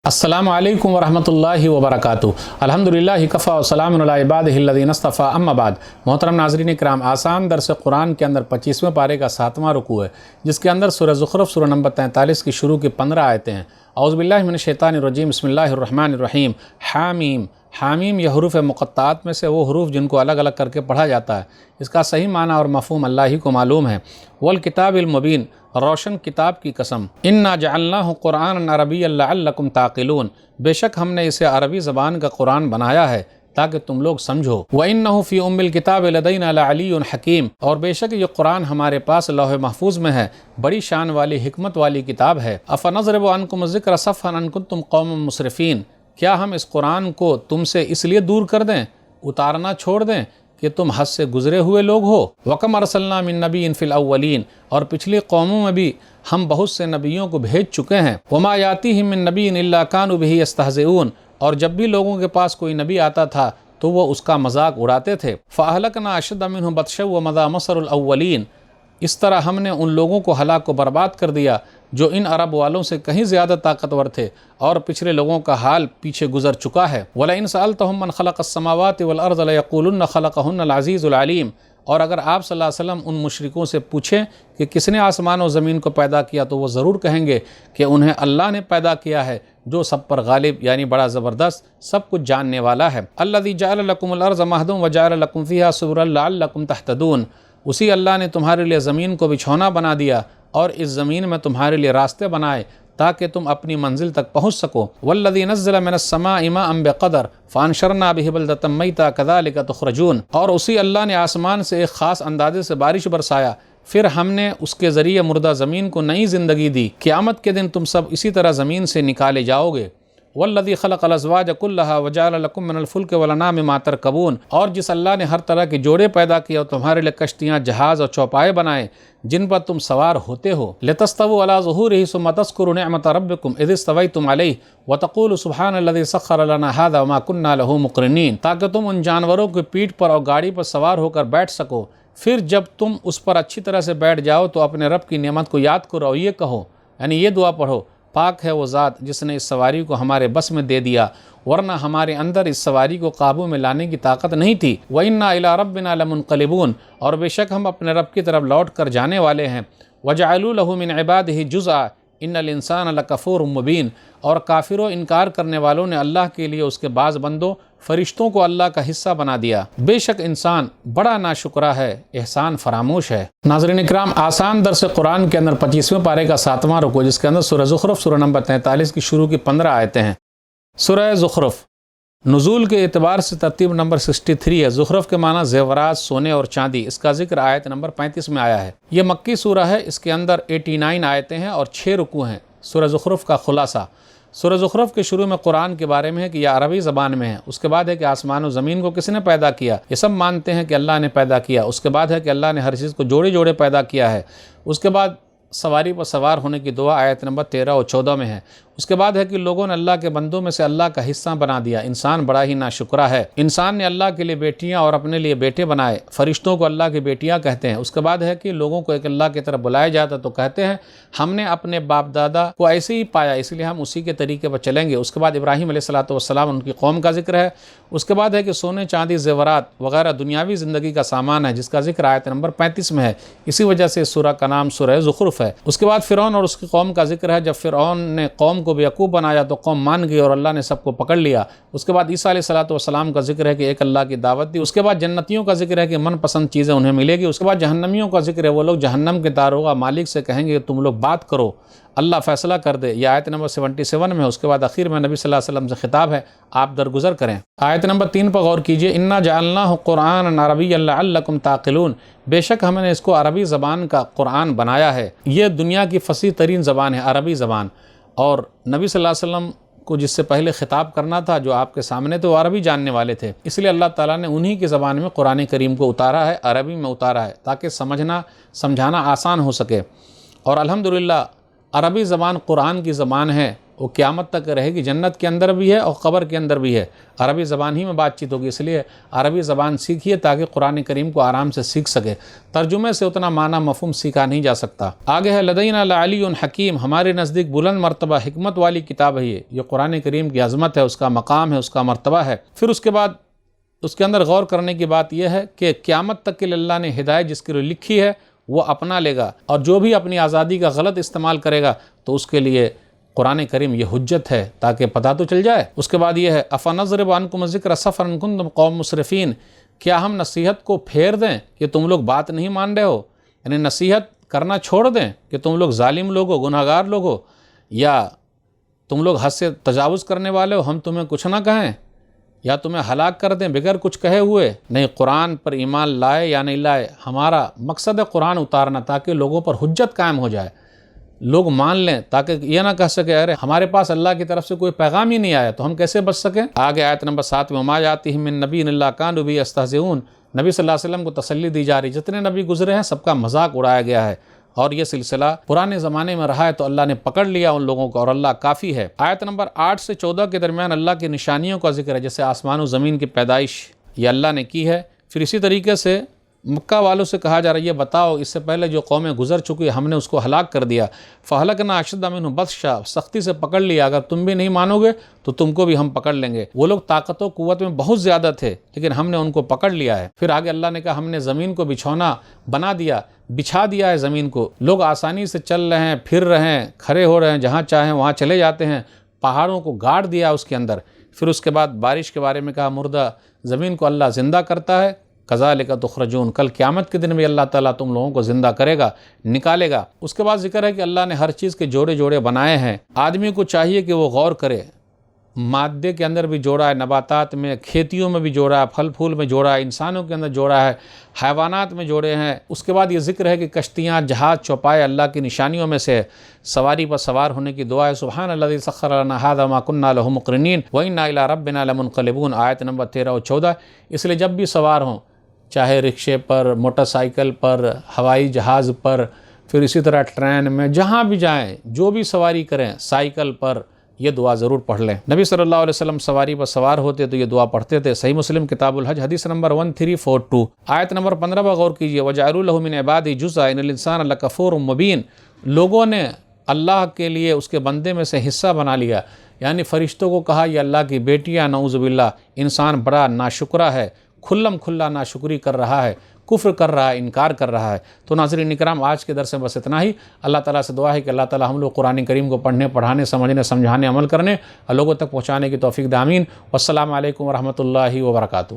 अस्सलामु अलैकुम वरहमतुल्लाहि वबरकातुहू। अल्हम्दुलिल्लाहि कफ़ा व सलामुन अला इबादिहिल्लज़ीना इस्तफ़ा अम्मा बाद। मोहतरम नाज़रीन किराम, आसान दर्स कुरान के अंदर 25वें पारे का 7वां रुकू है, जिसके अंदर सूरह ज़ुख़रुफ़ सूरह नंबर 43 की शुरू की 15 आयतें हैं। औज़ु बिल्लाहि मिनश शैतानिर रजीम, बिस्मिल्लाहिर रहमानिर रहीम। हामीम, हामीम यह हरूफ मुक़त्तात में से वो हरूफ जिनको अलग अलग करके पढ़ा जाता है। इसका सही माना और मफ़हूम अल्लाह ही को मालूम है। वल किताबिल मुबीन, रोशन किताब की कसम। इन्ना जअलनाहु क़ुरआनन अरबिय्यन लअल्लकुम ताक़िलून, बेशक हमने इसे अरबी ज़बान का कुरान बनाया है ताकि तुम लोग समझो। व इन्नहु फ़ी उम्मिल किताब लदैना लअलियुन हकीम, और बेशक ये कुरान हमारे पास लौह महफूज में है, बड़ी शान वाली हिकमत वाली किताब है। अफ़नज़रिबु अन्कुम ज़िक्र सफ़हन अन कुंतुम क़ौमन मुसरिफ़ीन, क्या हम इस कुरान को तुमसे इसलिए दूर कर दें, उतारना छोड़ दें कि तुम हद से गुज़रे हुए लोग हो। वकम अरसलना मिन नबीइन फ़िल अव्वलीन, और पिछली कौमों में भी हम बहुत से नबियों को भेज चुके हैं। वमा यातीहिम मिन नबीइन इल्ला कानू बिही यस्तहज़िऊन, और जब भी लोगों के पास कोई नबी आता था तो वो उसका मजाक उड़ाते थे। फ़अहलकना अशद्द मिनहुम बत्शन व मज़ा मसरुल अव्वलीन, इस तरह हमने उन लोगों को हलाक को बर्बाद कर दिया जो इन अरब वालों से कहीं ज़्यादा ताकतवर थे, और पिछले लोगों का हाल पीछे गुजर चुका है। वलइन सअल्तहुम मन खलक़स समावाति वल अर्ज़ लयक़ूलुन्न खलक़हुन्नल अज़ीज़ुल अलीम, और अगर आप सल्लल्लाहु अलैहि वसल्लम उन मुशरिकों से पूछें कि किसने आसमान और ज़मीन को पैदा किया, तो वो ज़रूर कहेंगे कि उन्हें अल्लाह ने पैदा किया है, जो सब पर गालिब यानी बड़ा ज़बरदस्त, सब कुछ जानने वाला है। अल्लज़ी जअल लकुमुल अर्ज़ महदन व जअल लकुम फ़ीहा सुबुलन लअल्लकुम तहतदून, उसी अल्लाह ने तुम्हारे लिए ज़मीन को बिछौना बना दिया और इस ज़मीन में तुम्हारे लिए रास्ते बनाए ताकि तुम अपनी मंजिल तक पहुँच सको। वल्लज़ी नज़्ज़ल मिनस समाइ माअन बिक़दर फ़अनशरना बिही बलदतम मैता कज़ालिक तुख़रजून, और उसी अल्लाह ने आसमान से एक ख़ास अंदाज़े से बारिश बरसाया, फिर हमने उसके ज़रिए मुर्दा ज़मीन को नई ज़िंदगी दी। क़यामत के दिन तुम सब इसी तरह ज़मीन से निकाले जाओगे। वल्लज़ी ख़लक़ल अज़वाज कुल्लहा व जअल लकुम मिनल फ़ुल्क वल अनामि मा तरकबून, और जिस अल्लाह ने हर तरह के जोड़े पैदा किए और तुम्हारे लिए कश्तियाँ, जहाज़ और चौपाए बनाए जिन पर तुम सवार होते हो। लितस्तवू अला ज़ुहूरिही सुम्मा तज़कुरू निअमत रब्बिकुम इज़ इस्तवैतुम अलैहि व तक़ूलू सुब्हानल्लज़ी सख़्ख़र लना हाज़ा व मा कुन्ना लहू मुक़रिनीन, ताकि तुम उन जानवरों की पीठ पर और गाड़ी पर सवार होकर बैठ सको, फिर जब तुम उस पर अच्छी तरह से बैठ जाओ तो अपने रब की नेमत को याद करो और ये कहो, यानी ये दुआ पढ़ो, पाक है वो ज़ात जिसने इस सवारी को हमारे बस में दे दिया, वरना हमारे अंदर इस सवारी को काबू में लाने की ताकत नहीं थी। व इन्ना इला रब्बिना लमुनक़लिबून, और बेशक हम अपने रब की तरफ लौट कर जाने वाले हैं। वजअलू लहू मिन इबादिही जुज़आ इन्नल इंसान लकफ़ूरुम मुबीन, और काफिरों इनकार करने वालों ने अल्लाह के लिए उसके बाज़ बंदों फरिश्तों को अल्लाह का हिस्सा बना दिया। बेशक इंसान बड़ा नाशुक्रा है, एहसान फरामोश है। नाज़रीन इकराम, आसान दर्स कुरान के अंदर 25वें पारे का 7वां रुकू, जिसके अंदर सूरह ज़ुख़रुफ़ सूरह नंबर 43 की शुरू की 15 आयतें हैं। सूरह ज़ुख़रुफ़ नुज़ूल के एतबार से तरतीब नंबर 63 है। ज़ुख़रुफ़ के माना ज़ेवरात, सोने और चांदी। इसका जिक्र आयत नंबर 35 में आया है। यह मक्की सूरह है। इसके अंदर 89 आयतें हैं और 6 रुकू हैं। सूरह ज़ुख़रुफ़ का खुलासा, सूरह ज़ुख़रुफ़ के शुरू में कुरान के बारे में है कि यह अरबी ज़बान में है। उसके बाद है कि आसमान और ज़मीन को किसने पैदा किया, ये सब मानते हैं कि अल्लाह ने पैदा किया। उसके बाद है कि अल्लाह ने हर चीज़ को जोड़े जोड़े पैदा किया है। उसके बाद सवारी पर सवार होने की दुआ आयत नंबर 13 और 14 में है। उसके बाद है कि लोगों ने अल्लाह के बंदों में से अल्लाह का हिस्सा बना दिया। इंसान बड़ा ही नाशुक्रा है। इंसान ने अल्लाह के लिए बेटियां और अपने लिए बेटे बनाए। फरिश्तों को अल्लाह की बेटियां कहते हैं। उसके बाद है कि लोगों को एक अल्लाह की तरफ बुलाया जाता तो कहते हैं हमने अपने बाप दादा को ऐसे ही पाया, इसलिए हम उसी के तरीके पर चलेंगे। उसके बाद इब्राहीम अलैहिस्सलातु वस्सलाम उनकी कौम का जिक्र है। उसके बाद है कि सोने चांदी ज़ेवरात वगैरह दुनियावी ज़िंदगी का सामान है, जिसका जिक्र आयत नंबर 35 में है। इसी वजह से सूरह का नाम सूरह ज़ुख़रुफ़ है। उसके बाद फ़िरौन और उसकी कौम का जिक्र है। जब फ़िरौन ने कौम को बेवकूफ़ बनाया तो कौम मान गई और अल्लाह ने सबको पकड़ लिया। उसके बाद ईसा अलैहिस्सलातु वस्सलाम का जिक्र है कि एक अल्लाह की दावत दी। उसके बाद जन्नतियों का जिक्र है कि मनपसंद चीज़ें उन्हें मिलेगी। उसके बाद जहन्नमियों का जिक्र है, वो लोग जहन्नम के दारोगा मालिक से कहेंगे कि तुम लोग बात करो, अल्लाह फ़ैसला कर दे। यह आयत नंबर 77 में है। उसके बाद आखिर में नबी सल्लल्लाहु अलैहि वसल्लम से खिताब है, आप दरगुजर करें। आयत नंबर 3 पर गौर कीजिए, इन्ना जअलनाहु क़ुरआनन अरबिय्यन लअल्लकुम ताक़िलून, बेशक हमने इसको अरबी ज़बान का कुरान बनाया है। ये दुनिया की फसीह तरीन ज़बान है, अरबी ज़बान। और नबी सल्लल्लाहु अलैहि वसल्लम को जिससे पहले खिताब करना था, जो आपके सामने, तो अरबी जानने वाले थे, इसलिए अल्लाह ताला ने उन्हीं की ज़बान में कुरान करीम को उतारा है, अरबी में उतारा है, ताकि समझना समझाना आसान हो सके। और अल्हम्दुलिल्लाह अरबी ज़बान कुरान की ज़बान है وہ قیامت تک رہے گی، جنت کے اندر بھی ہے اور قبر کے اندر بھی ہے۔ عربی زبان ہی میں بات چیت ہوگی، اس لیے عربی زبان سیکھیے تاکہ قرآن کریم کو آرام سے سیکھ سکے۔ ترجمے سے اتنا معنی مفہوم سیکھا نہیں جا سکتا۔ آگے ہے لدینا لعلی حکیم، ہمارے نزدیک بلند مرتبہ حکمت والی کتاب ہے یہ قرآن کریم کی عظمت ہے، اس کا مقام ہے، اس کا مرتبہ ہے۔ پھر اس کے بعد اس کے اندر غور کرنے کی بات یہ ہے کہ قیامت تک کے لیے اللہ نے ہدایت جس کے لیے لکھی ہے وہ اپنا لے گا، اور جو بھی اپنی آزادی کا غلط استعمال کرے گا تو اس کے لیے قرآن کریم یہ حجت ہے تاکہ پتہ تو چل جائے۔ اس کے بعد یہ ہے افنضرب عنکم الذکر صفحا ان کنتم قوم مسرفین، کیا ہم نصیحت کو پھیر دیں کہ تم لوگ بات نہیں مان رہے ہو، یعنی نصیحت کرنا چھوڑ دیں کہ تم لوگ ظالم لوگ ہو، گناہ گار لوگ ہو، یا تم لوگ حد سے تجاوز کرنے والے ہو، ہم تمہیں کچھ نہ کہیں یا تمہیں ہلاک کر دیں بغیر کچھ کہے ہوئے؟ نہیں، قرآن پر ایمان لائے یا نہیں لائے، ہمارا مقصد ہے قرآن اتارنا تاکہ لوگوں پر حجت قائم ہو جائے، لوگ مان لیں، تاکہ یہ نہ کہہ سکے ارے ہمارے پاس اللہ کی طرف سے کوئی پیغام ہی نہیں آیا تو ہم کیسے بچ سکیں۔ آگے آیت نمبر 7 میں وما یاتیہم من نبی الا کانوا بہ یستہزئون، نبی صلی اللہ علیہ وسلم کو تسلی دی جا رہی، جتنے نبی گزرے ہیں سب کا مذاق اڑایا گیا ہے، اور یہ سلسلہ پرانے زمانے میں رہا ہے تو اللہ نے پکڑ لیا ان لوگوں کو، اور اللہ کافی ہے۔ آیت نمبر 8 سے 14 کے درمیان اللہ کی نشانیوں کا ذکر ہے، جیسے آسمان و زمین کی پیدائش یہ اللہ نے کی ہے۔ پھر اسی طریقے سے مکہ والوں سے کہا جا رہا ہے یہ بتاؤ اس سے پہلے جو قومیں گزر چکی ہم نے اس کو ہلاک کر دیا، فَأَهْلَكْنَا أَشَدَّ مِنْهُ بَطْشًا، سختی سے پکڑ لیا، اگر تم بھی نہیں مانو گے تو تم کو بھی ہم پکڑ لیں گے۔ وہ لوگ طاقت و قوت میں بہت زیادہ تھے لیکن ہم نے ان کو پکڑ لیا ہے۔ پھر آگے اللہ نے کہا ہم نے زمین کو بچھونا بنا دیا، بچھا دیا ہے زمین کو، لوگ آسانی سے چل رہے ہیں، پھر رہے ہیں، کھڑے ہو رہے ہیں، جہاں چاہیں وہاں چلے جاتے ہیں، پہاڑوں کو گاڑ دیا اس کے اندر۔ پھر اس کے بعد بارش کے بارے میں کہا مردہ زمین کو اللہ زندہ کرتا ہے، کذالک تخرجون، کل قیامت کے دن بھی اللہ تعالیٰ تم لوگوں کو زندہ کرے گا، نکالے گا۔ اس کے بعد ذکر ہے کہ اللہ نے ہر چیز کے جوڑے جوڑے بنائے ہیں، آدمی کو چاہیے کہ وہ غور کرے، مادے کے اندر بھی جوڑا ہے، نباتات میں، کھیتیوں میں بھی جوڑا ہے، پھل پھول میں جوڑا ہے، انسانوں کے اندر جوڑا ہے، حیوانات میں جوڑے ہیں۔ اس کے بعد یہ ذکر ہے کہ کشتیاں، جہاز، چوپائے اللہ کی نشانیوں میں سے، سواری پر سوار ہونے کی دعا ہے، سبحان الذی سخر لنا ھذا وما كنا له مقرنین وإنا إلی ربنا لمنقلبون، آیت نمبر 13 اور 14۔ اس لیے جب بھی سوار ہوں، چاہے رکشے پر، موٹر سائیکل پر، ہوائی جہاز پر، پھر اسی طرح ٹرین میں، جہاں بھی جائیں، جو بھی سواری کریں، سائیکل پر، یہ دعا ضرور پڑھ لیں۔ نبی صلی اللہ علیہ وسلم سواری پر سوار ہوتے تو یہ دعا پڑھتے تھے۔ صحیح مسلم کتاب الحج حدیث نمبر 1342، آیت نمبر 15 پر غور کیجئے، وَجَعَلُوا لَهُ مِنْ عِبَادِهِ جُزْءًا إِنَّ الْإِنسَانَ لَكَفُورٌ مُبِينٌ، لوگوں نے اللہ کے لیے اس کے بندے میں سے حصہ بنا لیا، یعنی فرشتوں کو کہا یہ اللہ کی بیٹیاں، نعوذ باللہ، انسان بڑا ناشکرہ ہے، کھلم کھلا ناشکری کر رہا ہے، کفر کر رہا ہے، انکار کر رہا ہے۔ تو ناظرین اکرام، آج کے درس میں بس اتنا ہی۔ اللہ تعالیٰ سے دعا ہے کہ اللہ تعالیٰ ہم لوگ قرآن کریم کو پڑھنے، پڑھانے، سمجھنے، سمجھانے، عمل کرنے اور لوگوں تک پہنچانے کی توفیق دے، آمین۔ والسلام علیکم ورحمۃ اللہ وبرکاتہ۔